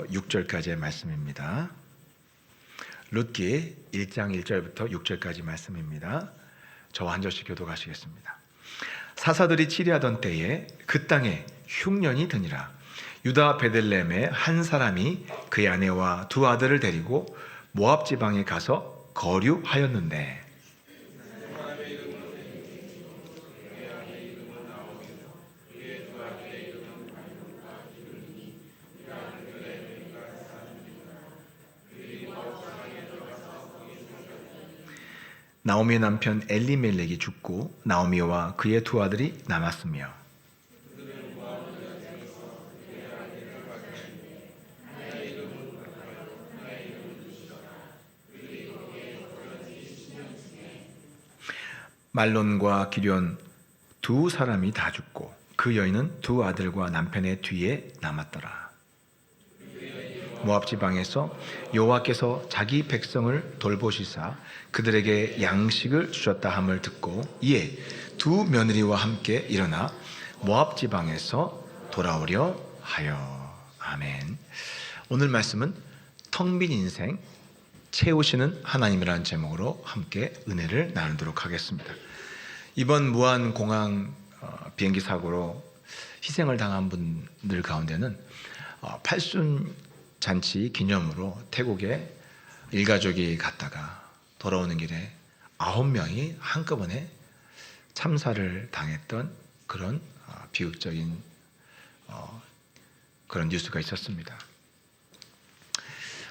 1절부터 6절까지의 말씀입니다. 룻기 1장 1절부터 6절까지 말씀입니다. 저와 한 절씩 교독하시겠습니다. 사사들이 치리하던 때에 그 땅에 흉년이 드니라. 유다 베들레헴의 한 사람이 그의 아내와 두 아들을 데리고 모압 지방에 가서 거류하였는데 나오미의 남편 엘리멜렉이 죽고 나오미와 그의 두 아들이 남았으며 말론과 기럨 두 사람이 다 죽고 그 여인은 두 아들과 남편의 뒤에 남았더라. 모압 지방에서 여호와께서 자기 백성을 돌보시사 그들에게 양식을 주셨다 함을 듣고 이에 두 며느리와 함께 일어나 모압 지방에서 돌아오려 하여. 아멘. 오늘 말씀은 텅 빈 인생 채우시는 하나님이라는 제목으로 함께 은혜를 나누도록 하겠습니다. 이번 무안공항 비행기 사고로 희생을 당한 분들 가운데는 팔순 잔치 기념으로 태국에 일가족이 갔다가 돌아오는 길에 9명이 한꺼번에 참사를 당했던 그런 비극적인 그런 뉴스가 있었습니다.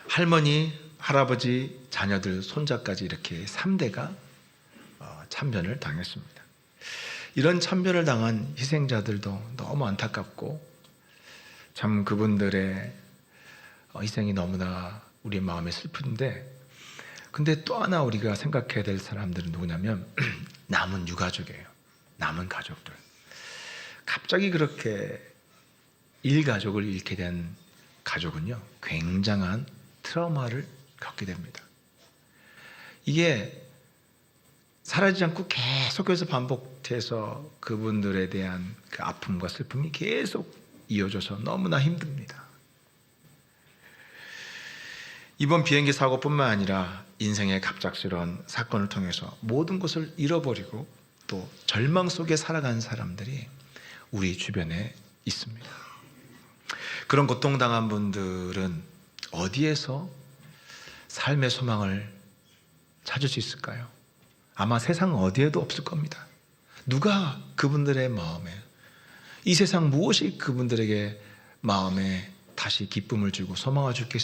할머니, 할아버지, 자녀들, 손자까지 이렇게 3대가 참변을 당했습니다. 이런 참변을 당한 희생자들도 너무 안타깝고 참 그분들의 희생이 너무나 우리 마음에 슬픈데, 근데 또 하나 우리가 생각해야 될 사람들은 누구냐면 남은 유가족이에요. 남은 가족들. 갑자기 그렇게 일가족을 잃게 된 가족은요, 굉장한 트라우마를 겪게 됩니다. 이게 사라지지 않고 계속해서 반복돼서 그분들에 대한 그 아픔과 슬픔이 계속 이어져서 너무나 힘듭니다. 이번 비행기 사고뿐만 아니라 인생의 갑작스러운 사건을 통해서 모든 것을 잃어버리고 또 절망 속에 살아가는 사람들이 우리 주변에 있습니다. 그런 고통당한 분들은 어디에서 삶의 소망을 찾을 수 있을까요? 아마 세상 어디에도 없을 겁니다. 누가 그분들의 마음에, 이 세상 무엇이 그분들에게 마음에 다시 기쁨을 주고 소망을 줄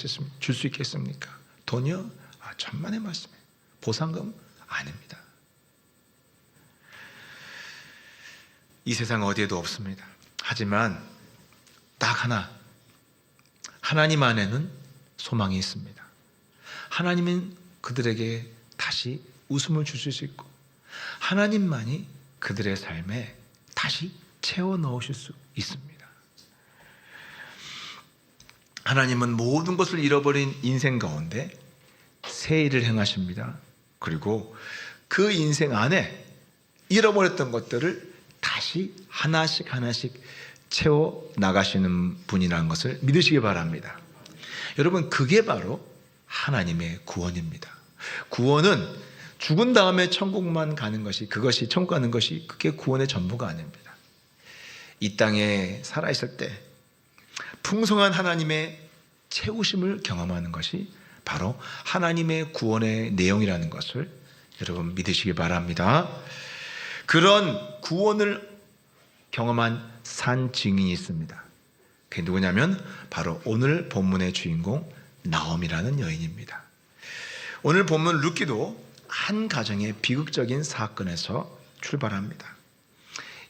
수 있겠습니까? 돈이요? 천만의 말씀이에요. 보상금? 아닙니다. 이 세상 어디에도 없습니다. 하지만 딱 하나, 하나님 안에는 소망이 있습니다. 하나님은 그들에게 다시 웃음을 주실 수 있고 하나님만이 그들의 삶에 다시 채워 넣으실 수 있습니다. 하나님은 모든 것을 잃어버린 인생 가운데 새 일을 행하십니다. 그리고 그 인생 안에 잃어버렸던 것들을 다시 하나씩 채워 나가시는 분이라는 것을 믿으시기 바랍니다. 여러분, 그게 바로 하나님의 구원입니다. 구원은 죽은 다음에 천국만 가는 것이, 그것이 천국 가는 것이 그게 구원의 전부가 아닙니다. 이 땅에 살아있을 때 풍성한 하나님의 채우심을 경험하는 것이 바로 하나님의 구원의 내용이라는 것을 여러분 믿으시기 바랍니다. 그런 구원을 경험한 산 증인이 있습니다. 그게 누구냐면 바로 오늘 본문의 주인공 나오미라는 여인입니다. 오늘 본문 룻기도 한 가정의 비극적인 사건에서 출발합니다.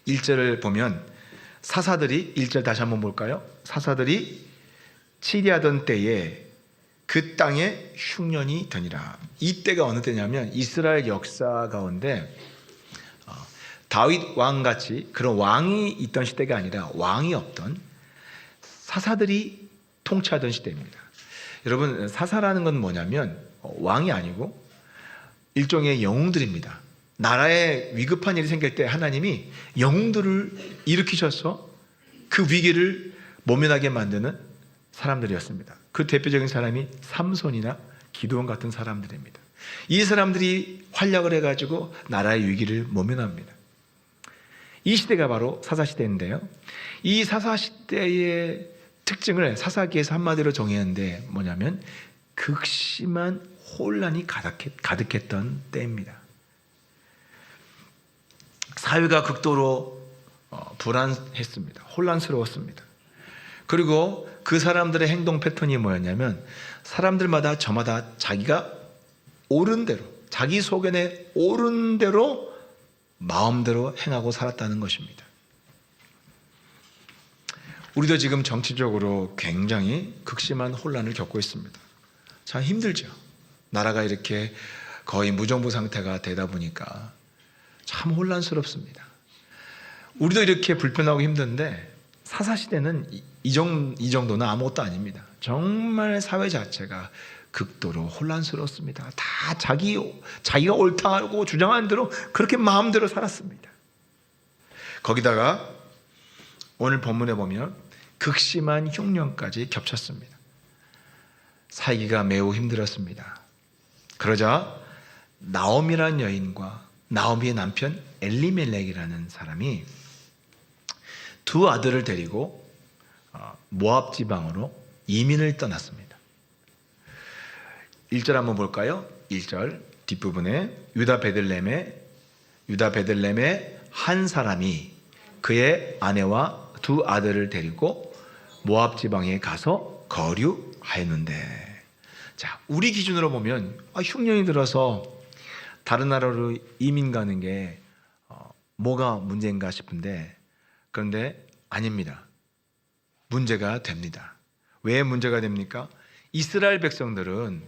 1절을 보면 사사들이, 1절 다시 한번 볼까요? 사사들이 치리하던 때에 그 땅에 흉년이 드니라. 이 때가 어느 때냐면 이스라엘 역사 가운데 다윗 왕같이 그런 왕이 있던 시대가 아니라 왕이 없던 사사들이 통치하던 시대입니다. 여러분, 사사라는 건 뭐냐면 왕이 아니고 일종의 영웅들입니다. 나라에 위급한 일이 생길 때 하나님이 영웅들을 일으키셔서 그 위기를 모면하게 만드는 사람들이었습니다. 그 대표적인 사람이 삼손이나 기드온 같은 사람들입니다. 이 사람들이 활약을 해가지고 나라의 위기를 모면합니다. 이 시대가 바로 사사시대인데요. 이 사사시대의 특징을 사사기에서 한마디로 정의했는데 뭐냐면 극심한 혼란이 가득했던 때입니다. 사회가 극도로 불안했습니다. 혼란스러웠습니다. 그리고 그 사람들의 행동 패턴이 뭐였냐면 사람들마다 저마다 자기가 옳은 대로, 자기 소견에 옳은 대로 마음대로 행하고 살았다는 것입니다. 우리도 지금 정치적으로 굉장히 극심한 혼란을 겪고 있습니다. 참 힘들죠. 나라가 이렇게 거의 무정부 상태가 되다 보니까 참 혼란스럽습니다. 우리도 이렇게 불편하고 힘든데 사사시대는 이 정도는 아무것도 아닙니다. 정말 사회 자체가 극도로 혼란스럽습니다. 다 자기가 옳다고 주장하는 대로 그렇게 마음대로 살았습니다. 거기다가 오늘 본문에 보면 극심한 흉년까지 겹쳤습니다. 살기가 매우 힘들었습니다. 그러자 나오미라는 여인과 나오미의 남편 엘리멜렉이라는 사람이 두 아들을 데리고 모압 지방으로 이민을 떠났습니다. 1절 한번 볼까요? 1절 뒷부분에 유다 베들레헴의 한 사람이 그의 아내와 두 아들을 데리고 모압 지방에 가서 거류하였는데, 자, 우리 기준으로 보면 흉년이 들어서 다른 나라로 이민 가는 게 뭐가 문제인가 싶은데, 그런데 아닙니다. 문제가 됩니다. 왜 문제가 됩니까? 이스라엘 백성들은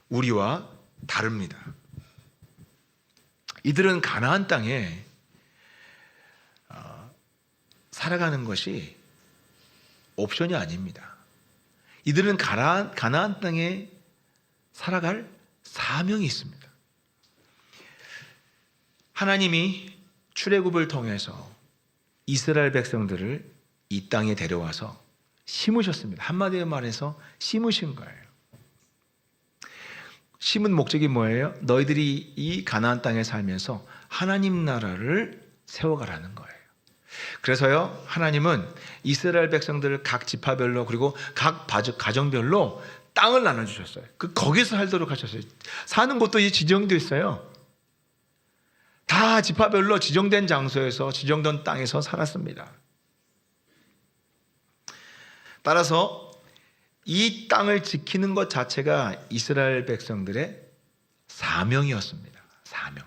우리와 다릅니다. 이들은 가나안 땅에 살아가는 것이 옵션이 아닙니다. 이들은 가나안 땅에 살아갈 사명이 있습니다. 하나님이 출애굽을 통해서 이스라엘 백성들을 이 땅에 데려와서 심으셨습니다. 한마디로 말해서 심으신 거예요. 심은 목적이 뭐예요? 너희들이 이 가나안 땅에 살면서 하나님 나라를 세워가라는 거예요. 그래서요, 하나님은 이스라엘 백성들을 각 지파별로 그리고 각 가정별로 땅을 나눠주셨어요. 거기서 살도록 하셨어요. 사는 곳도 지정되어 있어요. 다 지파별로 지정된 장소에서 지정된 땅에서 살았습니다. 따라서 이 땅을 지키는 것 자체가 이스라엘 백성들의 사명이었습니다. 사명.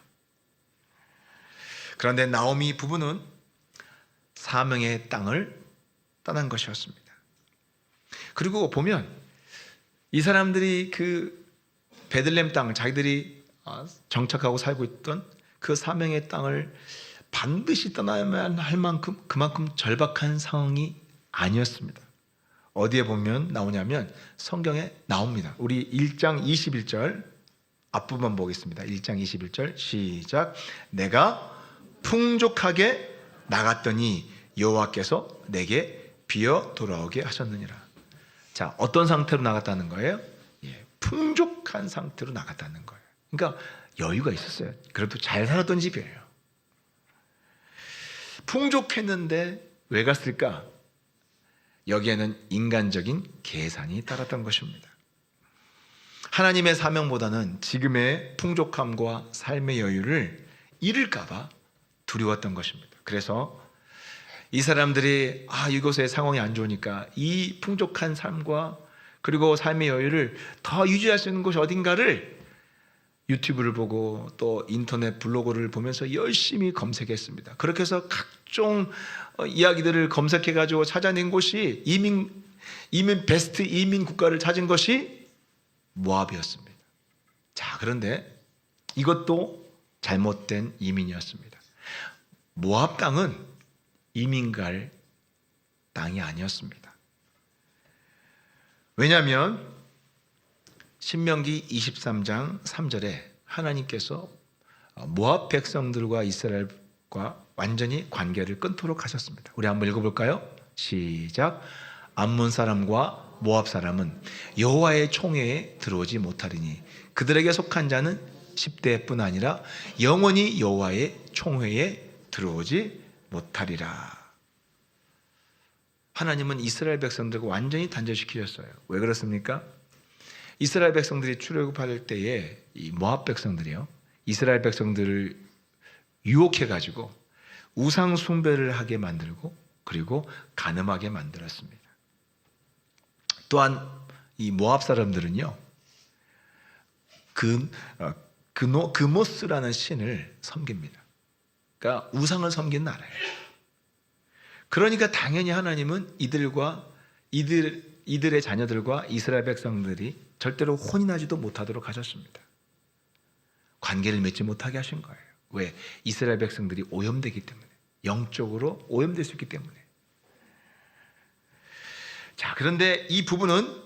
그런데 나오미 부부는 사명의 땅을 떠난 것이었습니다. 그리고 보면 이 사람들이 그 베들레헴 땅, 자기들이 정착하고 살고 있던 그 사명의 땅을 반드시 떠나야만 할 만큼 그만큼 절박한 상황이 아니었습니다. 어디에 보면 나오냐면 성경에 나옵니다. 우리 1장 21절 앞부분 보겠습니다. 1장 21절 시작. 내가 풍족하게 나갔더니 여호와께서 내게 비어 돌아오게 하셨느니라. 자, 어떤 상태로 나갔다는 거예요? 풍족한 상태로 나갔다는 거예요. 그러니까 여유가 있었어요. 그래도 잘 살았던 집이에요. 풍족했는데 왜 갔을까? 여기에는 인간적인 계산이 따랐던 것입니다. 하나님의 사명보다는 지금의 풍족함과 삶의 여유를 잃을까 봐 두려웠던 것입니다. 그래서 이 사람들이 이곳의 상황이 안 좋으니까 이 풍족한 삶과 그리고 삶의 여유를 더 유지할 수 있는 곳이 어딘가를 유튜브를 보고 또 인터넷 블로그를 보면서 열심히 검색했습니다. 그렇게 해서 각종 이야기들을 검색해가지고 찾아낸 곳이 베스트 이민 국가를 찾은 것이 모압이었습니다. 자, 그런데 이것도 잘못된 이민이었습니다. 모압 땅은 이민 갈 땅이 아니었습니다. 왜냐하면 신명기 23장 3절에 하나님께서 모압 백성들과 이스라엘과 완전히 관계를 끊도록 하셨습니다. 우리 한번 읽어볼까요? 시작. 암몬 사람과 모압 사람은 여호와의 총회에 들어오지 못하리니 그들에게 속한 자는 10대뿐 아니라 영원히 여호와의 총회에 들어오지 못하리라. 하나님은 이스라엘 백성들과 완전히 단절시키셨어요. 왜 그렇습니까? 이스라엘 백성들이 출애굽할 때에 이 모압 백성들이요, 이스라엘 백성들을 유혹해가지고 우상 숭배를 하게 만들고 그리고 간음하게 만들었습니다. 또한 이 모압 사람들은요, 그모스라는 신을 섬깁니다. 그러니까 우상을 섬긴 나라예요. 그러니까 당연히 하나님은 이들의 자녀들과 이스라엘 백성들이 절대로 혼인하지도 못하도록 하셨습니다. 관계를 맺지 못하게 하신 거예요. 왜? 이스라엘 백성들이 오염되기 때문에, 영적으로 오염될 수 있기 때문에. 자, 그런데 이 부부는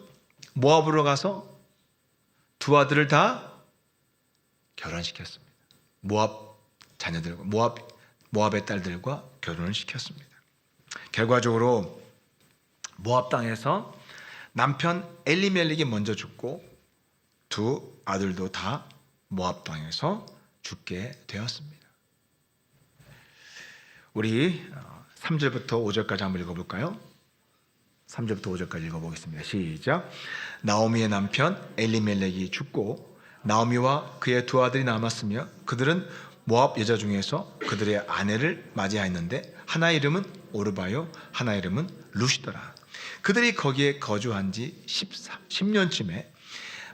모압으로 가서 두 아들을 다 결혼시켰습니다. 모압 자녀들과 모압의 딸들과 결혼을 시켰습니다. 결과적으로 모압 땅에서 남편 엘리멜렉이 먼저 죽고 두 아들도 다 모압 땅에서 죽게 되었습니다. 우리 3절부터 5절까지 한번 읽어볼까요? 3절부터 5절까지 읽어보겠습니다. 시작. 나오미의 남편 엘리멜렉이 죽고 나오미와 그의 두 아들이 남았으며 그들은 모압 여자 중에서 그들의 아내를 맞이하였는데 하나 이름은 오르바요 하나 이름은 루시더라. 그들이 거기에 거주한 지 10년쯤에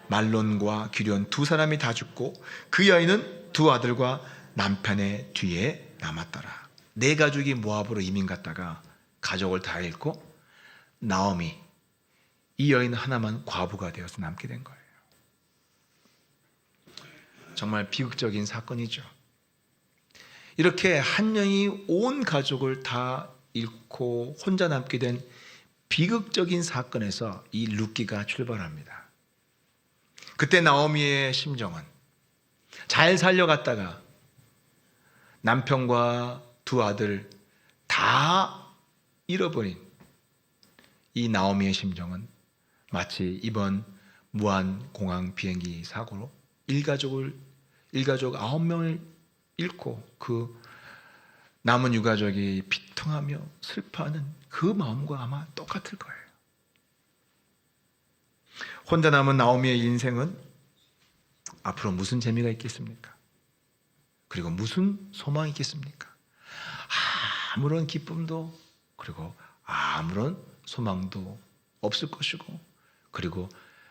말론과 기럨 두 사람이 다 죽고 그 여인은 두 아들과 남편의 뒤에 남았더라. 네 가족이 모압으로 이민 갔다가 가족을 다 잃고 나오미, 이 여인 하나만 과부가 되어서 남게 된 거예요. 정말 비극적인 사건이죠. 이렇게 한 여인이 온 가족을 다 잃고 혼자 남게 된 비극적인 사건에서 이 룻기가 출발합니다. 그때 나오미의 심정은 잘 살려갔다가 남편과 두 아들 다 잃어버린 이 나오미의 심정은 마치 이번 무안공항 비행기 사고로 일가족 9명을 잃고 그 남은 유가족이 비통하며 슬퍼하는 그 마음과 아마 똑같을 거예요. 혼자 남은 나오미의 인생은 앞으로 무슨 재미가 있겠습니까? 그리고 무슨 소망이 있겠습니까? 아무런 기쁨도 그리고 아무런 소망도 없을 것이고 그리고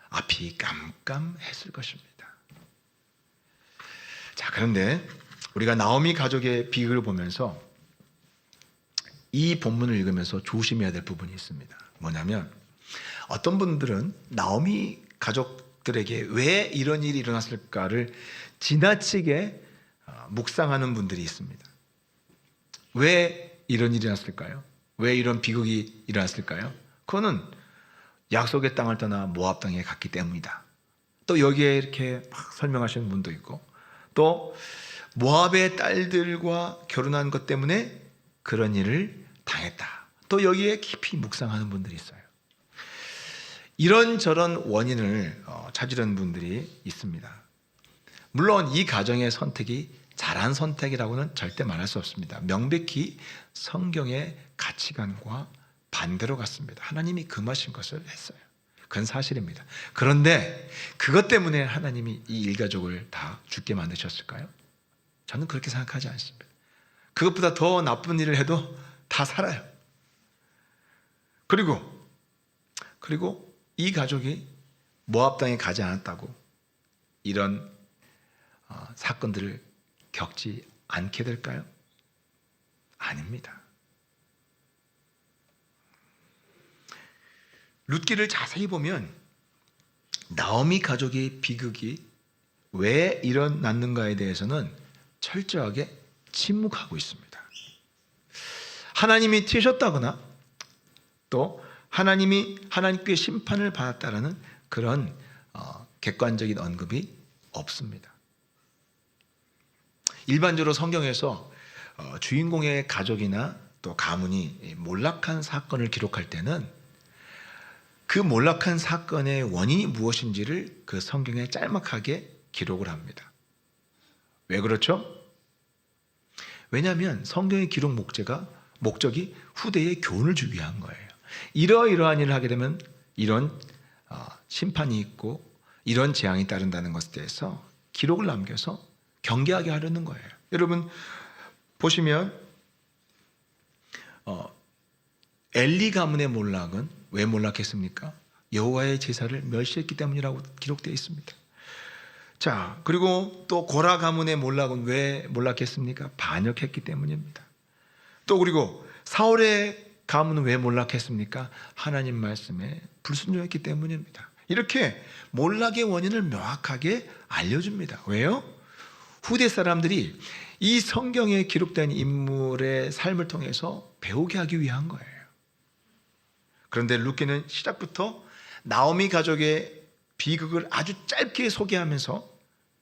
앞이 깜깜했을 것입니다. 자, 그런데 우리가 나오미 가족의 비극을 보면서 이 본문을 읽으면서 조심해야 될 부분이 있습니다. 뭐냐면 어떤 분들은 나오미 가족들에게 왜 이런 일이 일어났을까를 지나치게 묵상하는 분들이 있습니다. 왜 이런 일이 일어났을까요? 왜 이런 비극이 일어났을까요? 그거는 약속의 땅을 떠나 모압 땅에 갔기 때문이다. 또 여기에 이렇게 막 설명하시는 분도 있고 또 모압의 딸들과 결혼한 것 때문에 그런 일을 당했다. 또 여기에 깊이 묵상하는 분들이 있어요. 이런저런 원인을 찾으려는 분들이 있습니다. 물론 이 가정의 선택이 잘한 선택이라고는 절대 말할 수 없습니다. 명백히 성경의 가치관과 반대로 갔습니다. 하나님이 금하신 것을 했어요. 그건 사실입니다. 그런데 그것 때문에 하나님이 이 일가족을 다 죽게 만드셨을까요? 저는 그렇게 생각하지 않습니다. 그것보다 더 나쁜 일을 해도 다 살아요. 그리고 이 가족이 모압 땅에 가지 않았다고 이런 사건들을 겪지 않게 될까요? 아닙니다. 룻기를 자세히 보면 나오미 가족의 비극이 왜 일어났는가에 대해서는 철저하게 침묵하고 있습니다. 하나님이 튀셨다거나 또 하나님께 심판을 받았다라는 그런 객관적인 언급이 없습니다. 일반적으로 성경에서 주인공의 가족이나 또 가문이 몰락한 사건을 기록할 때는 그 몰락한 사건의 원인이 무엇인지를 그 성경에 짤막하게 기록을 합니다. 왜 그렇죠? 왜냐하면 성경의 기록 목적이 후대에 교훈을 주기 위한 거예요. 이러이러한 일을 하게 되면 이런 심판이 있고 이런 재앙이 따른다는 것에 대해서 기록을 남겨서 경계하게 하려는 거예요. 여러분 보시면 엘리 가문의 몰락은 왜 몰락했습니까? 여호와의 제사를 멸시했기 때문이라고 기록되어 있습니다. 자, 그리고 또 고라 가문의 몰락은 왜 몰락했습니까? 반역했기 때문입니다. 또 그리고 사울의 가문은 왜 몰락했습니까? 하나님 말씀에 불순종했기 때문입니다. 이렇게 몰락의 원인을 명확하게 알려줍니다. 왜요? 후대 사람들이 이 성경에 기록된 인물의 삶을 통해서 배우게 하기 위한 거예요. 그런데 룻기는 시작부터 나오미 가족의 비극을 아주 짧게 소개하면서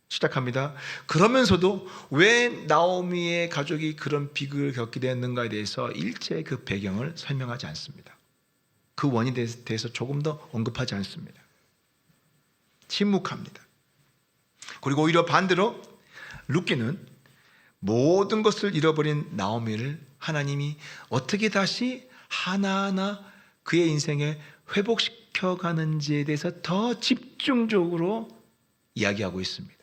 시작합니다. 그러면서도 왜 나오미의 가족이 그런 비극을 겪게 되었는가에 대해서 일체 그 배경을 설명하지 않습니다. 그 원인에 대해서 조금 더 언급하지 않습니다. 침묵합니다. 그리고 오히려 반대로 룻기는 모든 것을 잃어버린 나오미를 하나님이 어떻게 다시 하나하나 그의 인생을 회복시켜가는지에 대해서 더 집중적으로 이야기하고 있습니다.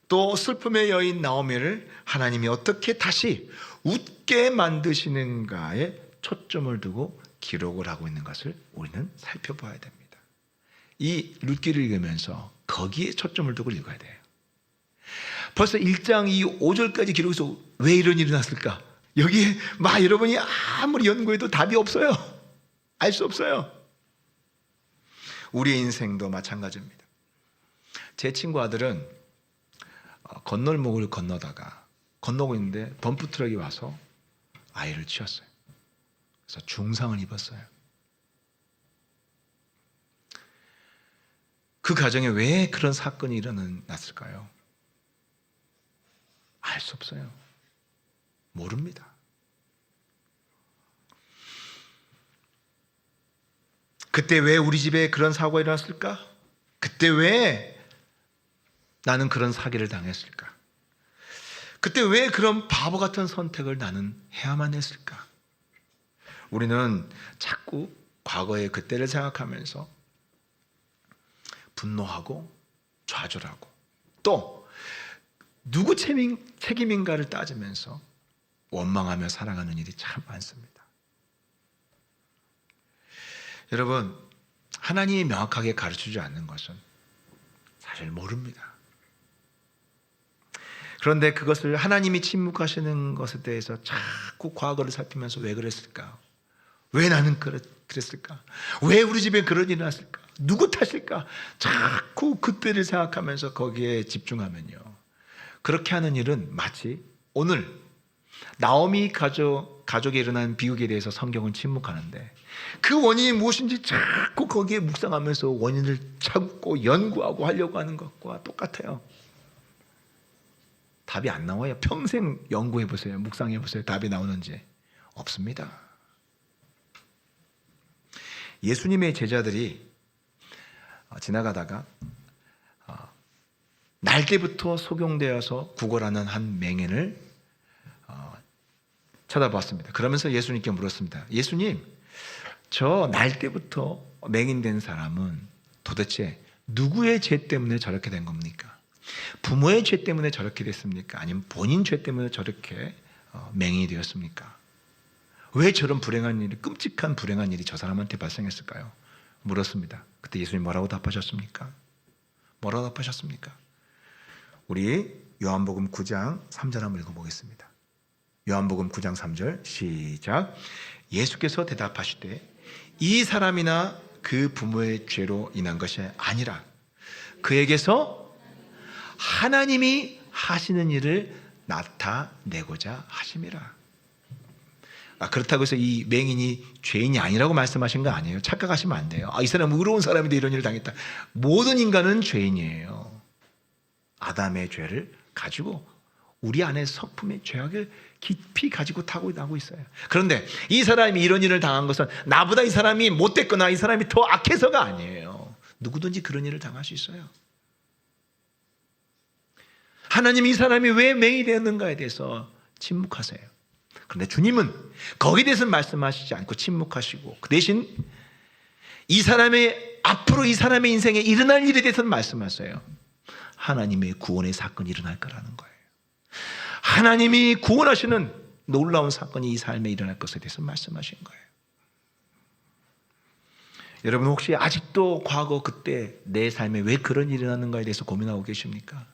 또 슬픔의 여인 나오미를 하나님이 어떻게 다시 웃게 만드시는가에 초점을 두고 기록을 하고 있는 것을 우리는 살펴봐야 됩니다. 이 룻기를 읽으면서 거기에 초점을 두고 읽어야 돼요. 벌써 1장 이 5절까지 기록해서 왜 이런 일이 났을까? 여기에 여러분이 아무리 연구해도 답이 없어요. 알 수 없어요. 우리의 인생도 마찬가지입니다. 제 친구 아들은 건널목을 건너고 있는데 덤프트럭이 와서 아이를 치었어요. 그래서 중상을 입었어요. 그 가정에 왜 그런 사건이 일어났을까요? 알 수 없어요. 모릅니다. 그때 왜 우리 집에 그런 사고가 일어났을까? 그때 왜 나는 그런 사기를 당했을까? 그때 왜 그런 바보 같은 선택을 나는 해야만 했을까? 우리는 자꾸 과거의 그때를 생각하면서 분노하고 좌절하고 또 누구 책임인가를 따지면서 원망하며 살아가는 일이 참 많습니다. 여러분, 하나님이 명확하게 가르치지 않는 것은 사실 모릅니다. 그런데 그것을 하나님이 침묵하시는 것에 대해서 자꾸 과거를 살피면서 왜 그랬을까? 왜 나는 그랬을까? 왜 우리 집에 그런 일이 났을까? 누구 탓일까? 자꾸 그때를 생각하면서 거기에 집중하면요, 그렇게 하는 일은 마치 오늘 나오미 가족에 일어난 비극에 대해서 성경은 침묵하는데 그 원인이 무엇인지 자꾸 거기에 묵상하면서 원인을 찾고 연구하고 하려고 하는 것과 똑같아요. 답이 안 나와요. 평생 연구해보세요. 묵상해보세요. 답이 나오는지. 없습니다. 예수님의 제자들이 지나가다가 날때부터 속용되어서 구걸하는 한 맹인을 쳐다봤습니다. 그러면서 예수님께 물었습니다. 예수님, 저 날때부터 맹인된 사람은 도대체 누구의 죄 때문에 저렇게 된 겁니까? 부모의 죄 때문에 저렇게 됐습니까? 아니면 본인 죄 때문에 저렇게 맹인이 되었습니까? 왜 저런 끔찍한 불행한 일이 저 사람한테 발생했을까요? 물었습니다. 그때 예수님 뭐라고 답하셨습니까? 뭐라고 답하셨습니까? 우리 요한복음 9장 3절 한번 읽어보겠습니다. 요한복음 9장 3절 시작. 예수께서 대답하시되 이 사람이나 그 부모의 죄로 인한 것이 아니라 그에게서 하나님이 하시는 일을 나타내고자 하심이라. 그렇다고 해서 이 맹인이 죄인이 아니라고 말씀하신 거 아니에요. 착각하시면 안 돼요. 이 사람은 의로운 사람인데 이런 일을 당했다. 모든 인간은 죄인이에요. 아담의 죄를 가지고 우리 안에 성품의 죄악을 깊이 가지고 타고 나고 있어요. 그런데 이 사람이 이런 일을 당한 것은 나보다 이 사람이 못됐거나 이 사람이 더 악해서가 아니에요. 누구든지 그런 일을 당할 수 있어요. 하나님이 이 사람이 왜 맹이 되었는가에 대해서 침묵하세요. 그런데 주님은 거기에 대해서는 말씀하시지 않고 침묵하시고 그 대신 이 사람의 앞으로 이 사람의 인생에 일어날 일에 대해서는 말씀하세요. 하나님의 구원의 사건이 일어날 거라는 거예요. 하나님이 구원하시는 놀라운 사건이 이 삶에 일어날 것에 대해서 말씀하신 거예요. 여러분 혹시 아직도 과거 그때 내 삶에 왜 그런 일이 일어났는가에 대해서 고민하고 계십니까?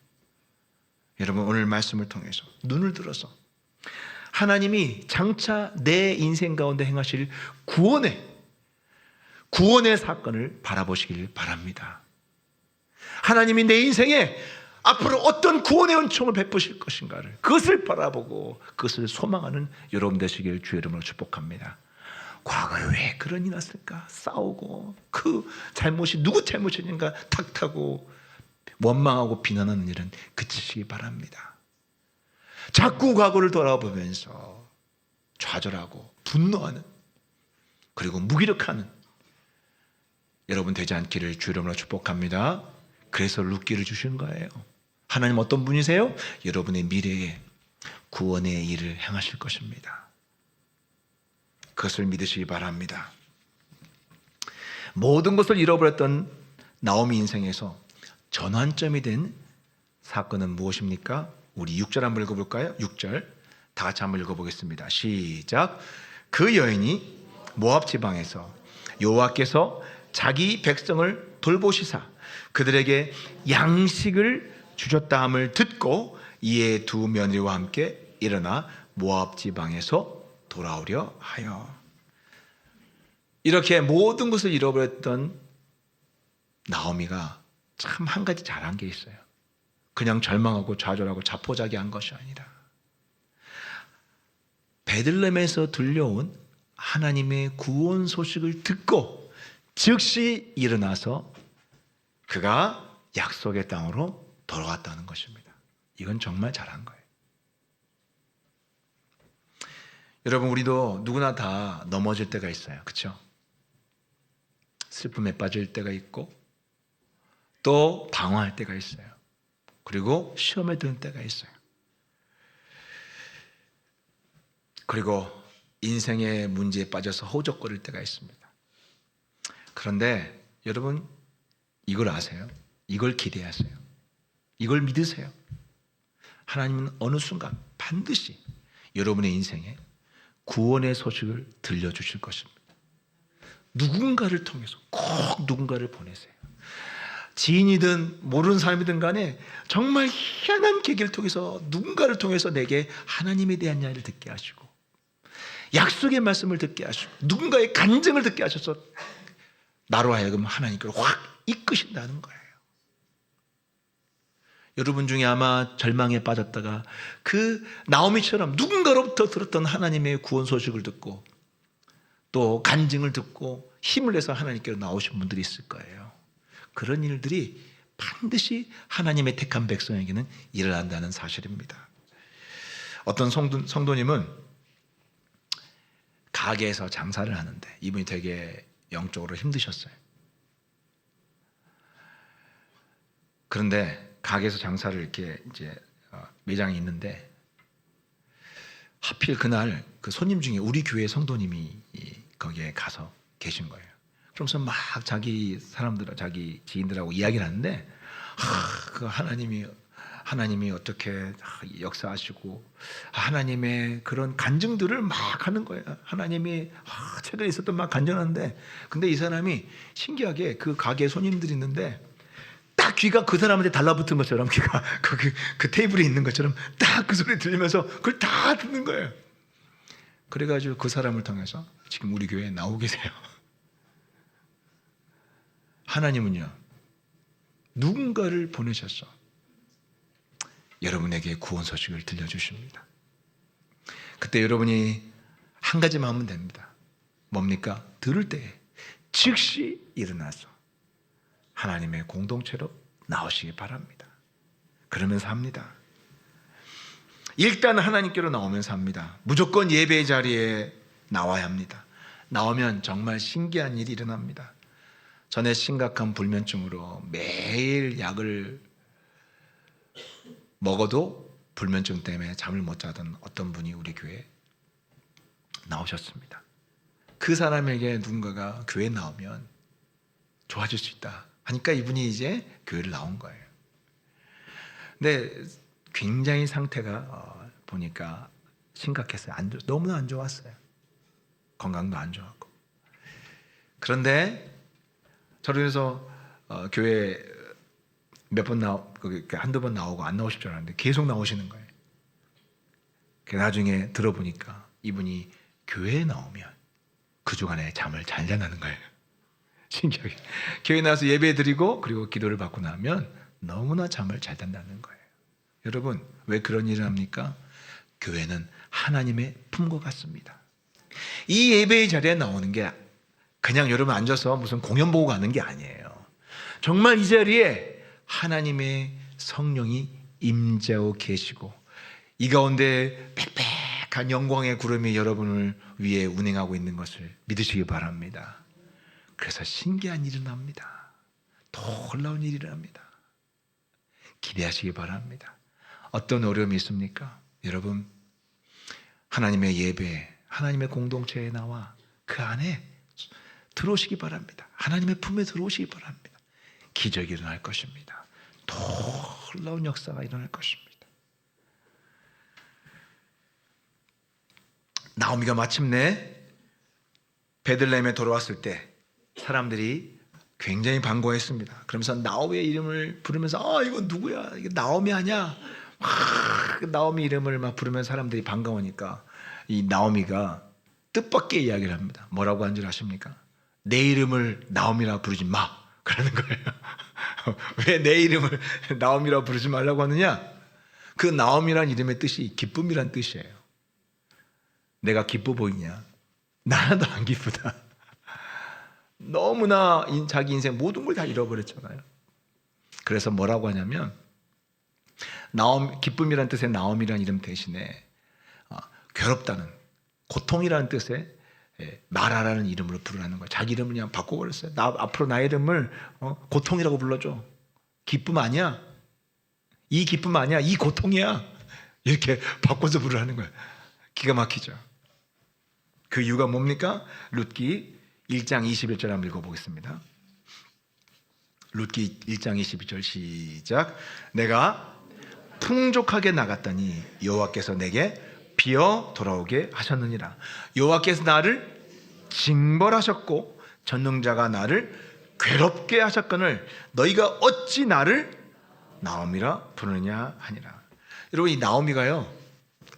여러분 오늘 말씀을 통해서 눈을 들어서 하나님이 장차 내 인생 가운데 행하실 구원의 사건을 바라보시길 바랍니다. 하나님이 내 인생에 앞으로 어떤 구원의 은총을 베푸실 것인가를 그것을 바라보고 그것을 소망하는 여러분 되시길 주의 이름으로 축복합니다. 과거에 왜 그런 일이 났을까? 싸우고 그 잘못이 누구 잘못이었는가 탓하고 원망하고 비난하는 일은 그치시기 바랍니다. 자꾸 과거를 돌아보면서 좌절하고 분노하는 그리고 무기력하는 여러분 되지 않기를 주의 이름으로 축복합니다. 그래서 룻기를 주신 거예요. 하나님 어떤 분이세요? 여러분의 미래에 구원의 일을 행하실 것입니다. 그것을 믿으시기 바랍니다. 모든 것을 잃어버렸던 나오미 인생에서 전환점이 된 사건은 무엇입니까? 우리 6절 한번 읽어볼까요? 6절 다 같이 한번 읽어보겠습니다. 시작. 그 여인이 모압 지방에서 여호와께서 자기 백성을 돌보시사 그들에게 양식을 주셨다 함을 듣고 이에 두 며느리와 함께 일어나 모압 지방에서 돌아오려 하여. 이렇게 모든 것을 잃어버렸던 나오미가 참 한 가지 잘한 게 있어요. 그냥 절망하고 좌절하고 자포자기한 것이 아니라 베들레헴에서 들려온 하나님의 구원 소식을 듣고 즉시 일어나서 그가 약속의 땅으로 돌아왔다는 것입니다. 이건 정말 잘한 거예요. 여러분 우리도 누구나 다 넘어질 때가 있어요. 그렇죠? 슬픔에 빠질 때가 있고 또 방황할 때가 있어요. 그리고 시험에 드는 때가 있어요. 그리고 인생의 문제에 빠져서 허우적거릴 때가 있습니다. 그런데 여러분 이걸 아세요? 이걸 기대하세요. 이걸 믿으세요. 하나님은 어느 순간 반드시 여러분의 인생에 구원의 소식을 들려주실 것입니다. 누군가를 통해서 꼭 누군가를 보내세요. 지인이든 모르는 사람이든 간에 정말 희한한 계기를 통해서 누군가를 통해서 내게 하나님에 대한 이야기를 듣게 하시고 약속의 말씀을 듣게 하시고 누군가의 간증을 듣게 하셔서 나로 하여금 하나님께로 확 이끄신다는 거예요. 여러분 중에 아마 절망에 빠졌다가 그 나오미처럼 누군가로부터 들었던 하나님의 구원 소식을 듣고 또 간증을 듣고 힘을 내서 하나님께로 나오신 분들이 있을 거예요. 그런 일들이 반드시 하나님의 택한 백성에게는 일어난다는 사실입니다. 어떤 성도님은 가게에서 장사를 하는데 이분이 되게 영적으로 힘드셨어요. 그런데 가게에서 장사를 이렇게 이제 매장이 있는데 하필 그날 그 손님 중에 우리 교회 성도님이 거기에 가서 계신 거예요. 그러면서 막 자기 사람들, 자기 지인들하고 이야기를 하는데 그 하나님이 어떻게 역사하시고 하나님의 그런 간증들을 막 하는 거예요. 하나님이 최근에 있었던 막 간증하는데 근데 이 사람이 신기하게 그 가게 손님들이 있는데 딱 귀가 그 사람한테 달라붙은 것처럼 귀가 그 테이블에 있는 것처럼 딱 그 소리 들리면서 그걸 다 듣는 거예요. 그래가지고 그 사람을 통해서 지금 우리 교회에 나오고 계세요. 하나님은요 누군가를 보내셔서 여러분에게 구원 소식을 들려주십니다. 그때 여러분이 한 가지만 하면 됩니다. 뭡니까? 들을 때에 즉시 일어나서 하나님의 공동체로 나오시기 바랍니다. 그러면서 합니다. 일단 하나님께로 나오면서 합니다. 무조건 예배 자리에 나와야 합니다. 나오면 정말 신기한 일이 일어납니다. 전에 심각한 불면증으로 매일 약을 먹어도 불면증 때문에 잠을 못 자던 어떤 분이 우리 교회에 나오셨습니다. 그 사람에게 누군가가 교회에 나오면 좋아질 수 있다 하니까 이분이 이제 교회를 나온 거예요. 근데 굉장히 상태가 보니까 심각했어요. 너무나 안 좋았어요. 건강도 안 좋았고. 그런데 저를 위해서 교회 몇 번 한두 번 나오고 안 나오실 줄 알았는데 계속 나오시는 거예요. 나중에 들어보니까 이분이 교회에 나오면 그 주간에 잠을 잘 잔다는 거예요. 신기하게. 교회 나와서 예배 드리고 그리고 기도를 받고 나면 너무나 잠을 잘 잔다는 거예요. 여러분, 왜 그런 일을 합니까? 교회는 하나님의 품과 같습니다. 이 예배의 자리에 나오는 게 그냥 여러분 앉아서 무슨 공연 보고 가는 게 아니에요. 정말 이 자리에 하나님의 성령이 임재하고 계시고 이 가운데 빽빽한 영광의 구름이 여러분을 위해 운행하고 있는 것을 믿으시기 바랍니다. 그래서 신기한 일이 납니다. 놀라운 일이 일어납니다. 기대하시기 바랍니다. 어떤 어려움이 있습니까? 여러분, 하나님의 예배, 하나님의 공동체에 나와 그 안에 들어오시기 바랍니다. 하나님의 품에 들어오시기 바랍니다. 기적이 일어날 것입니다. 놀라운 역사가 일어날 것입니다. 나오미가 마침내 베들레헴에 돌아왔을 때 사람들이 굉장히 반가워했습니다. 그러면서 나오미의 이름을 부르면서 이건 누구야? 이게 나오미 아니야? 나오미 이름을 막 부르면서 사람들이 반가우니까 이 나오미가 뜻밖의 이야기를 합니다. 뭐라고 한 줄 아십니까? 내 이름을 나오미라 부르지 마. 그러는 거예요. 왜 내 이름을 나오미라 부르지 말라고 하느냐? 그 나오미란 이름의 뜻이 기쁨이란 뜻이에요. 내가 기뻐 보이냐? 나는 안 기쁘다. 너무나 자기 인생 모든 걸 다 잃어버렸잖아요. 그래서 뭐라고 하냐면 기쁨이란 뜻의 나오미란 이름 대신에 괴롭다는 고통이라는 뜻의 마라라는 이름으로 부르라는 거예요. 자기 이름을 그냥 바꿔버렸어요. 앞으로 나의 이름을 고통이라고 불러줘. 기쁨 아니야. 이 기쁨 아니야. 이 고통이야. 이렇게 바꿔서 부르라는 거예요. 기가 막히죠. 그 이유가 뭡니까? 룻기 1장 21절 한번 읽어보겠습니다. 룻기 1장 22절 시작. 내가 풍족하게 나갔더니 여호와께서 내게 비어 돌아오게 하셨느니라. 여호와께서 나를 징벌하셨고 전능자가 나를 괴롭게 하셨거늘 너희가 어찌 나를 나오미라 부르느냐 하니라. 여러분, 이 나오미가요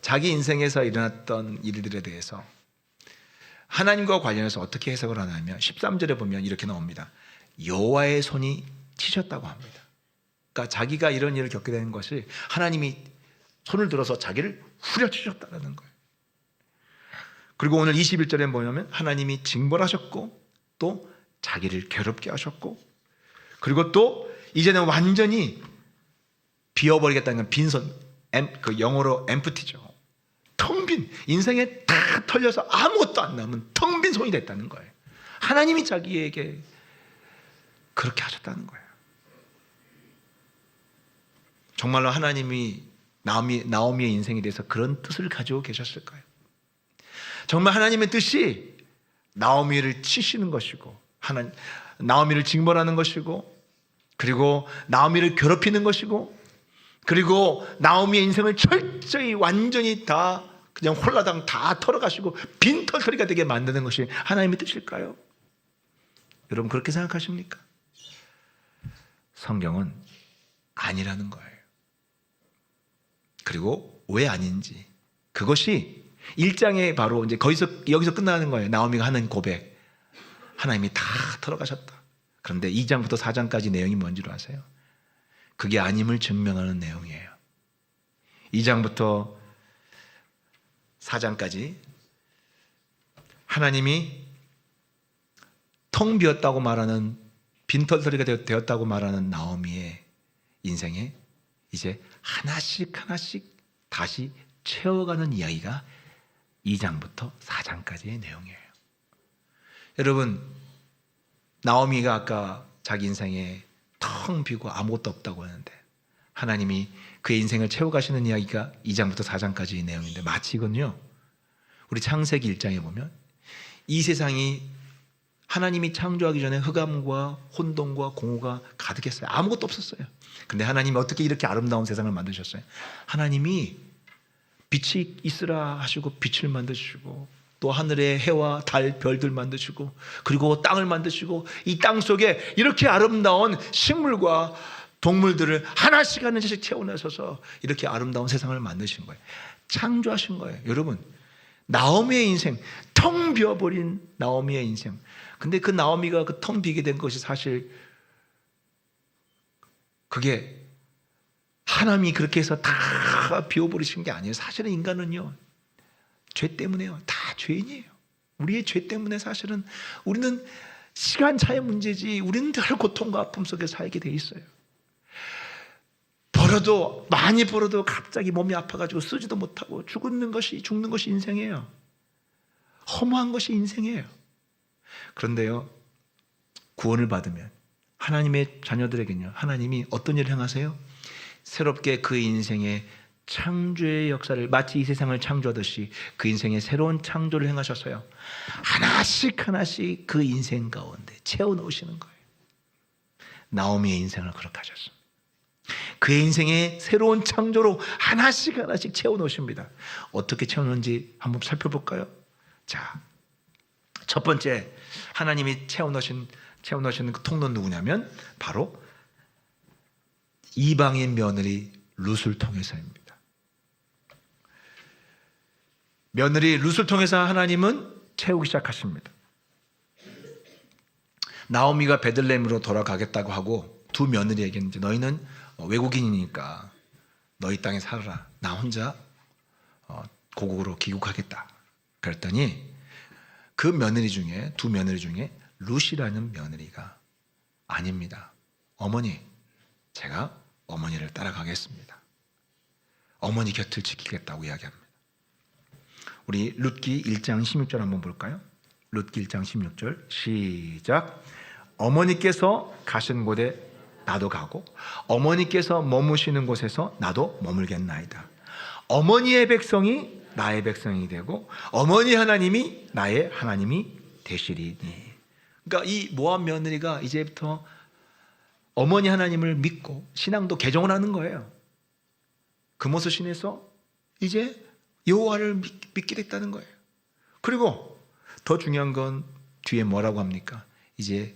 자기 인생에서 일어났던 일들에 대해서 하나님과 관련해서 어떻게 해석을 하냐면 13절에 보면 이렇게 나옵니다. 여호와의 손이 치셨다고 합니다. 그러니까 자기가 이런 일을 겪게 되는 것이 하나님이 손을 들어서 자기를 후려치셨다는 거예요. 그리고 오늘 21절에 뭐냐면 하나님이 징벌하셨고 또 자기를 괴롭게 하셨고 그리고 또 이제는 완전히 비워버리겠다는 건 빈손, 그 영어로 empty죠. 텅 빈, 인생에 다 털려서 아무것도 안 남은 텅 빈 손이 됐다는 거예요. 하나님이 자기에게 그렇게 하셨다는 거예요. 정말로 하나님이 나오미의 인생에 대해서 그런 뜻을 가지고 계셨을까요? 정말 하나님의 뜻이 나오미를 치시는 것이고 나오미를 징벌하는 것이고 그리고 나오미를 괴롭히는 것이고 그리고 나오미의 인생을 철저히 완전히 다 그냥 홀라당 다 털어가시고 빈털터리가 되게 만드는 것이 하나님의 뜻일까요? 여러분 그렇게 생각하십니까? 성경은 아니라는 거예요. 그리고 왜 아닌지 그것이 1장에 바로 이제 여기서 끝나는 거예요. 나오미가 하는 고백. 하나님이 다 털어가셨다. 그런데 2장부터 4장까지 내용이 뭔지로 아세요? 그게 아님을 증명하는 내용이에요. 2장부터 4장까지 하나님이 텅 비었다고 말하는 빈털터리가 되었다고 말하는 나오미의 인생에 이제 하나씩 다시 채워가는 이야기가 2장부터 4장까지의 내용이에요. 여러분, 나오미가 아까 자기 인생에 텅 비고 아무것도 없다고 하는데 하나님이 그의 인생을 채워가시는 이야기가 2장부터 4장까지의 내용인데, 마치 이건요, 우리 창세기 1장에 보면 이 세상이 하나님이 창조하기 전에 흑암과 혼돈과 공허가 가득했어요. 아무것도 없었어요. 근데 하나님이 어떻게 이렇게 아름다운 세상을 만드셨어요? 하나님이 빛이 있으라 하시고 빛을 만드시고, 또 하늘에 해와 달, 별들 만드시고, 그리고 땅을 만드시고, 이 땅 속에 이렇게 아름다운 식물과 동물들을 하나씩 하나씩 채워내셔서 이렇게 아름다운 세상을 만드신 거예요. 창조하신 거예요. 여러분, 나오미의 인생, 텅 비어버린 나오미의 인생. 근데 그 나오미가 그 텅 비게 된 것이 사실 그게 하나님이 그렇게 해서 다 비워버리신 게 아니에요. 사실은 인간은요, 죄 때문에요. 다 죄인이에요. 우리의 죄 때문에 사실은 우리는 시간 차의 문제지, 우리는 늘 고통과 아픔 속에 살게 돼 있어요. 많이 벌어도 갑자기 몸이 아파가지고 쓰지도 못하고 죽는 것이 인생이에요. 허무한 것이 인생이에요. 그런데요, 구원을 받으면 하나님의 자녀들에게는요, 하나님이 어떤 일을 행하세요? 새롭게 그 인생의 창조의 역사를, 마치 이 세상을 창조하듯이 그 인생의 새로운 창조를 행하셔서요, 하나씩 하나씩 그 인생 가운데 채워넣으시는 거예요. 나오미의 인생을 그렇게 하셨습니다. 그의 인생의 새로운 창조로 하나씩 하나씩 채워넣으십니다. 어떻게 채워넣는지 한번 살펴볼까요? 자, 첫 번째 하나님이 채워넣으시는 그 통로는 누구냐면 바로 이방인 며느리 룻을 통해서입니다. 며느리 룻을 통해서 하나님은 채우기 시작하십니다. 나오미가 베들레헴으로 돌아가겠다고 하고 두 며느리에게는 이제 너희는 외국인이니까 너희 땅에 살아라. 나 혼자 고국으로 귀국하겠다. 그랬더니 그 며느리 중에, 두 며느리 중에 룻이라는 며느리가 아닙니다. 어머니, 제가 어머니를 따라가겠습니다. 어머니 곁을 지키겠다고 이야기합니다. 우리 룻기 1장 16절 한번 볼까요? 룻기 1장 16절 시작. 어머니께서 가신 곳에 나도 가고 어머니께서 머무시는 곳에서 나도 머물겠나이다. 어머니의 백성이 나의 백성이 되고 어머니 하나님이 나의 하나님이 되시리니. 그러니까 이 모압 며느리가 이제부터 어머니 하나님을 믿고 신앙도 개종을 하는 거예요. 금오스 신에서 이제 여호와를 믿게 됐다는 거예요. 그리고 더 중요한 건 뒤에 뭐라고 합니까? 이제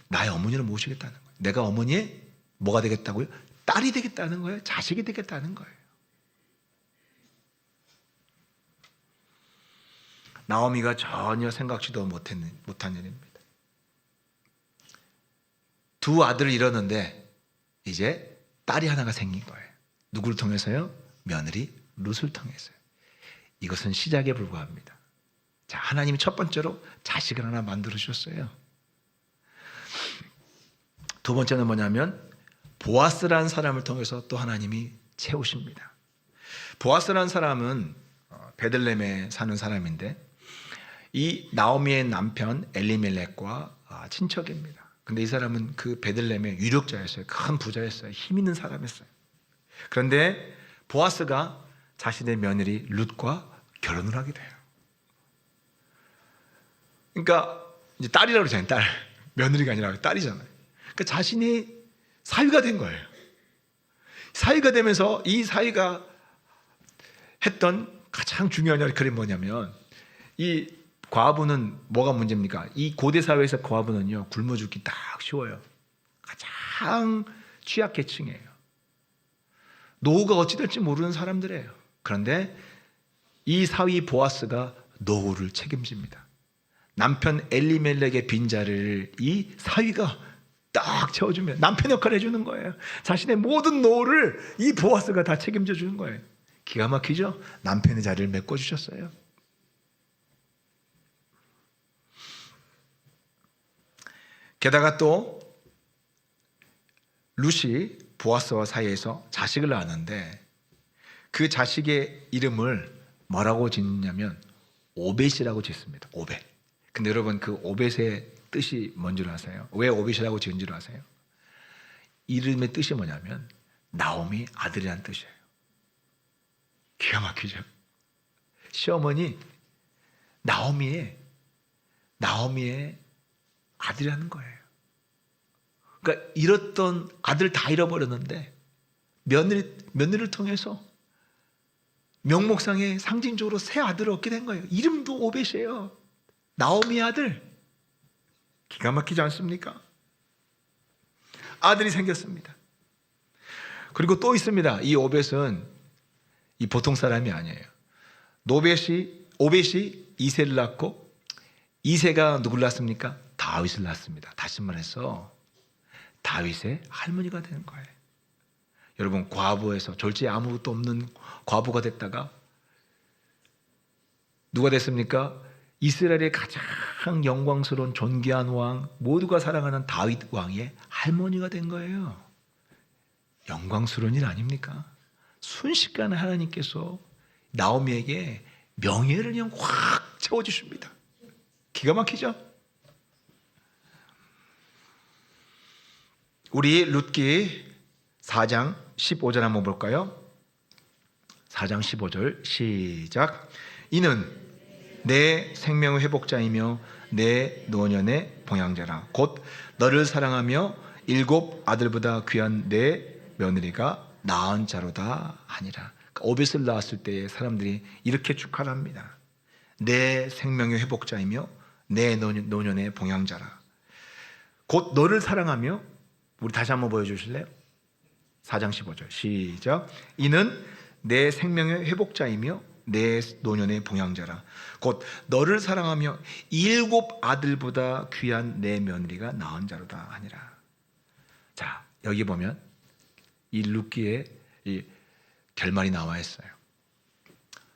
나의 어머니를 모시겠다는 거예요. 내가 어머니의 뭐가 되겠다고요? 딸이 되겠다는 거예요. 자식이 되겠다는 거예요. 나오미가 전혀 생각지도 못한 일입니다. 두 아들을 잃었는데 이제 딸이 하나가 생긴 거예요. 누구를 통해서요? 며느리 룻을 통해서요. 이것은 시작에 불과합니다. 자, 하나님이 첫 번째로 자식을 하나 만들어 주셨어요. 두 번째는 뭐냐면 보아스라는 사람을 통해서 또 하나님이 채우십니다. 보아스라는 사람은 베들레헴에 사는 사람인데 이 나오미의 남편 엘리멜렉과 친척입니다. 근데 이 사람은 그 베들레헴의 유력자였어요. 큰 부자였어요. 힘 있는 사람이었어요. 그런데 보아스가 자신의 며느리 룻과 결혼을 하게 돼요. 그러니까 이제 딸이라고 그러잖아요. 딸. 며느리가 아니라 딸이잖아요. 그러니까 자신이 사위가 된 거예요. 사위가 되면서 이 사위가 했던 가장 중요한 역할이 뭐냐면, 이 과부는 뭐가 문제입니까? 이 고대 사회에서 과부는요, 굶어 죽기 딱 쉬워요. 가장 취약계층이에요. 노후가 어찌 될지 모르는 사람들이에요. 그런데 이 사위 보아스가 노후를 책임집니다. 남편 엘리멜렉의 빈자리를 이 사위가 딱 채워주면 남편 역할을 해주는 거예요. 자신의 모든 노후를 이 보아스가 다 책임져 주는 거예요. 기가 막히죠? 남편의 자리를 메꿔주셨어요. 게다가 또 룻이 보아스와 사이에서 자식을 낳았는데 그 자식의 이름을 뭐라고 짓냐면 오벳이라고 짓습니다. 오벳. 근데 여러분 그 오벳의 뜻이 뭔 줄 아세요? 왜 오벳이라고 지은 줄 아세요? 이름의 뜻이 뭐냐면 나오미 아들이라는 뜻이에요. 기가 막히죠. 시어머니 나오미의 아들이라는 거예요. 그러니까 잃었던 아들 다 잃어버렸는데 며느리를 통해서 명목상에 상징적으로 새 아들을 얻게 된 거예요. 이름도 오벳이에요. 나오미의 아들. 기가 막히지 않습니까? 아들이 생겼습니다. 그리고 또 있습니다. 이 오벳은 이 보통 사람이 아니에요. 오벳이 이새를 낳고 이새가 누굴 낳습니까? 다윗을 낳습니다. 다시 말해서 다윗의 할머니가 되는 거예요. 여러분 과부에서 졸지에 아무것도 없는 과부가 됐다가 누가 됐습니까? 이스라엘의 가장 영광스러운 존귀한 왕, 모두가 사랑하는 다윗 왕의 할머니가 된 거예요. 영광스러운 일 아닙니까? 순식간에 하나님께서 나오미에게 명예를 그냥 확 채워주십니다. 기가 막히죠? 우리 룻기 4장 15절 한번 볼까요? 4장 15절 시작. 이는 내 생명의 회복자이며 내 노년의 봉양자라. 곧 너를 사랑하며 7 아들보다 귀한 내 며느리가 낳은 자로다 하니라. 오벳을 낳았을 때 사람들이 이렇게 축하를 합니다. 내 생명의 회복자이며 내 노년의 봉양자라. 곧 너를 사랑하며, 우리 다시 한번 보여주실래요? 4장 15절 시작. 이는 내 생명의 회복자이며 내 노년의 봉양자라. 곧 너를 사랑하며 7 아들보다 귀한 내 며느리가 낳은 자로다 하니라. 자, 여기 보면 이 룻기의 이 결말이 나와 있어요.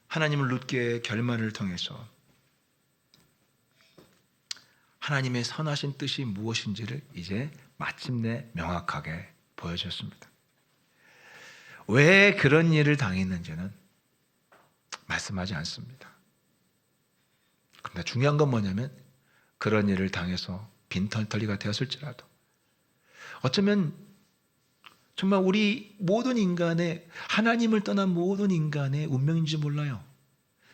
하나님은 룻기의 결말을 통해서 하나님의 선하신 뜻이 무엇인지를 이제 마침내 명확하게 보여줬습니다. 왜 그런 일을 당했는지는 말씀하지 않습니다. 그런데 중요한 건 뭐냐면 그런 일을 당해서 빈털터리가 되었을지라도 어쩌면 정말 우리 모든 인간의, 하나님을 떠난 모든 인간의 운명인지 몰라요.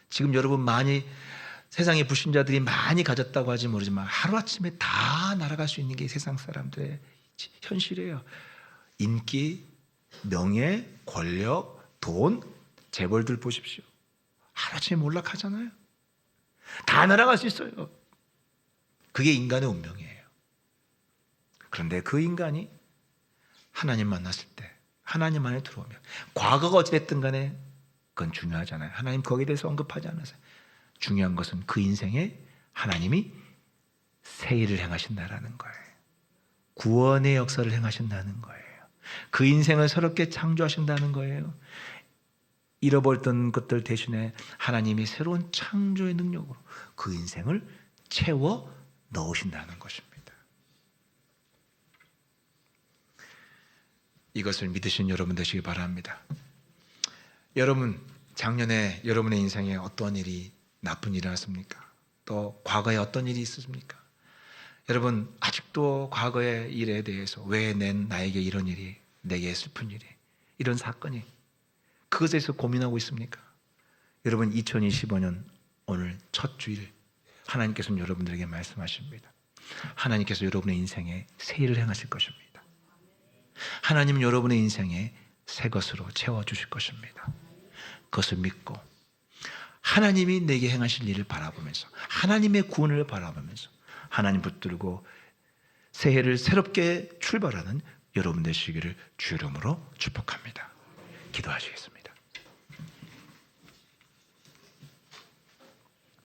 지금 여러분 많이 세상의 불신자들이 많이 가졌다고 하지 모르지만 하루아침에 다 날아갈 수 있는 게 세상 사람들의 현실이에요. 인기, 명예, 권력, 돈, 재벌들 보십시오. 하루아침에 몰락하잖아요. 다 날아갈 수 있어요. 그게 인간의 운명이에요. 그런데 그 인간이 하나님 만났을 때, 하나님 안에 들어오면, 과거가 어찌됐든 간에 그건 중요하잖아요. 하나님 거기에 대해서 언급하지 않으세요. 중요한 것은 그 인생에 하나님이 새 일을 행하신다라는 거예요. 구원의 역사를 행하신다는 거예요. 그 인생을 새롭게 창조하신다는 거예요. 잃어버렸던 것들 대신에 하나님이 새로운 창조의 능력으로 그 인생을 채워 넣으신다는 것입니다. 이것을 믿으신 여러분 되시기 바랍니다. 여러분, 작년에 여러분의 인생에 어떤 일이, 나쁜 일이 일어났습니까? 또 과거에 어떤 일이 있었습니까? 여러분, 아직도 과거의 일에 대해서 왜 나에게 이런 일이, 내게 슬픈 일이, 이런 사건이, 그것에 대해서 고민하고 있습니까? 여러분, 2025년 오늘 첫 주일 하나님께서는 여러분들에게 말씀하십니다. 하나님께서 여러분의 인생에 새 일을 행하실 것입니다. 하나님은 여러분의 인생에 새 것으로 채워주실 것입니다. 그것을 믿고 하나님이 내게 행하실 일을 바라보면서, 하나님의 구원을 바라보면서 하나님 붙들고 새해를 새롭게 출발하는 여러분 되시기를 주 이름으로 축복합니다. 기도하시겠습니다.